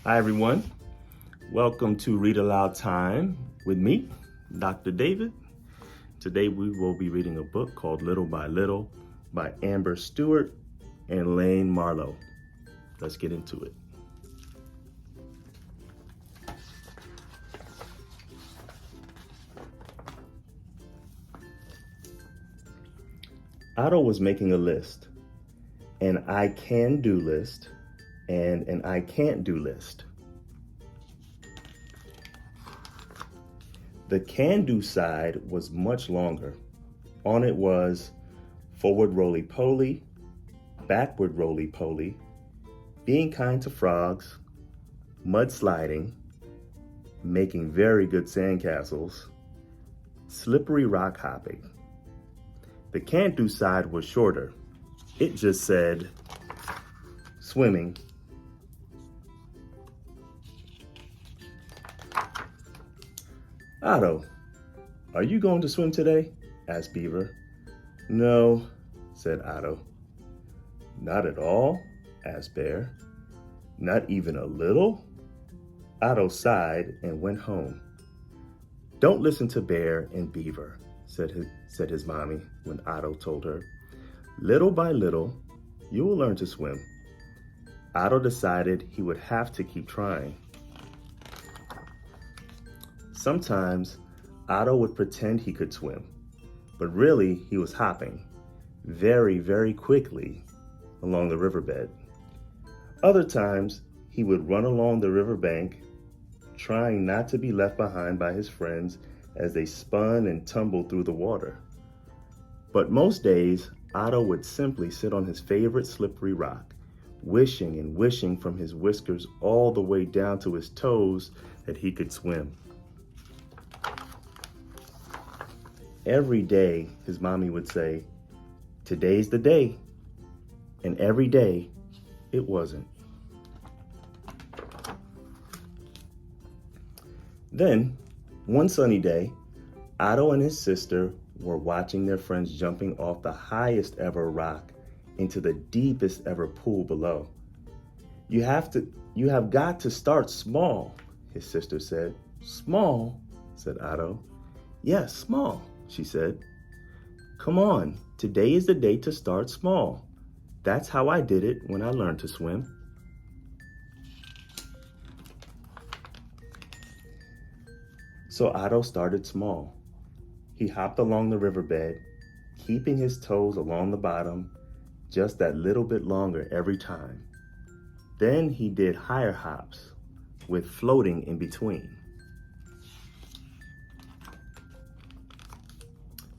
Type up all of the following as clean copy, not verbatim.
Hi everyone, welcome to Read Aloud Time with me, Dr. David. Today we will be reading a book called Little by Little by Amber Stewart and Layn Marlow. Let's get into it. Otto was making a list, an I can do list and an I can't do list. The can do side was much longer. On it was forward roly-poly, backward roly-poly, being kind to frogs, mudsliding, making very good sandcastles, slippery rock hopping. The can't do side was shorter. It just said swimming. Otto, are you going to swim today? Asked Beaver. No, said Otto. Not at all? Asked Bear. Not even a little? Otto sighed and went home. Don't listen to Bear and Beaver, said his mommy when Otto told her. Little by little, you will learn to swim. Otto decided he would have to keep trying. Sometimes, Otto would pretend he could swim, but really he was hopping very, very quickly along the riverbed. Other times, he would run along the riverbank, trying not to be left behind by his friends as they spun and tumbled through the water. But most days, Otto would simply sit on his favorite slippery rock, wishing and wishing from his whiskers all the way down to his toes that he could swim. Every day, his mommy would say, "Today's the day." And every day, it wasn't. Then, one sunny day, Otto and his sister were watching their friends jumping off the highest ever rock into the deepest ever pool below. You have got to start small, his sister said. Small, said Otto. Yes, small, she said. Come on, today is the day to start small. That's how I did it when I learned to swim. So Otto started small. He hopped along the riverbed, keeping his toes along the bottom just that little bit longer every time. Then he did higher hops with floating in between.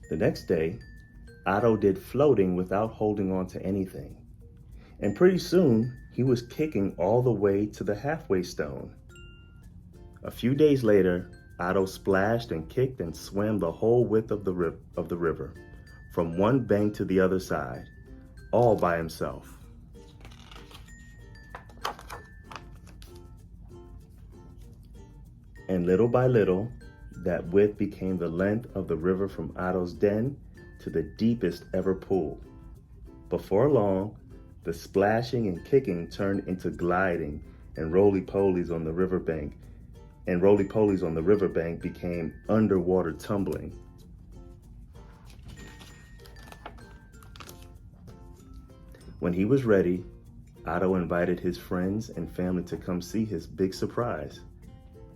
The next day, Otto did floating without holding on to anything. And pretty soon, he was kicking all the way to the halfway stone. A few days later, Otto splashed and kicked and swam the whole width of the river, from one bank to the other side, all by himself. And little by little, that width became the length of the river from Otto's den to the deepest ever pool. Before long, the splashing and kicking turned into gliding, and roly-polies on the riverbank became underwater tumbling. When he was ready, Otto invited his friends and family to come see his big surprise.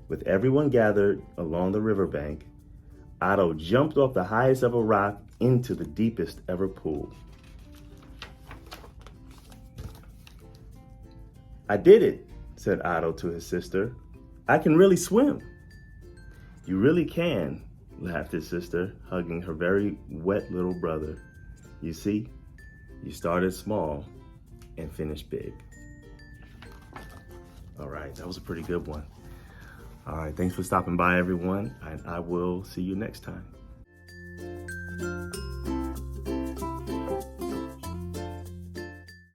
With everyone gathered along the riverbank, Otto jumped off the highest ever rock into the deepest ever pool. I did it, said Otto to his sister. I can really swim. You really can, laughed his sister, hugging her very wet little brother. You see, you started small and finished big. All right, that was a pretty good one. All right, thanks for stopping by, everyone, and I will see you next time.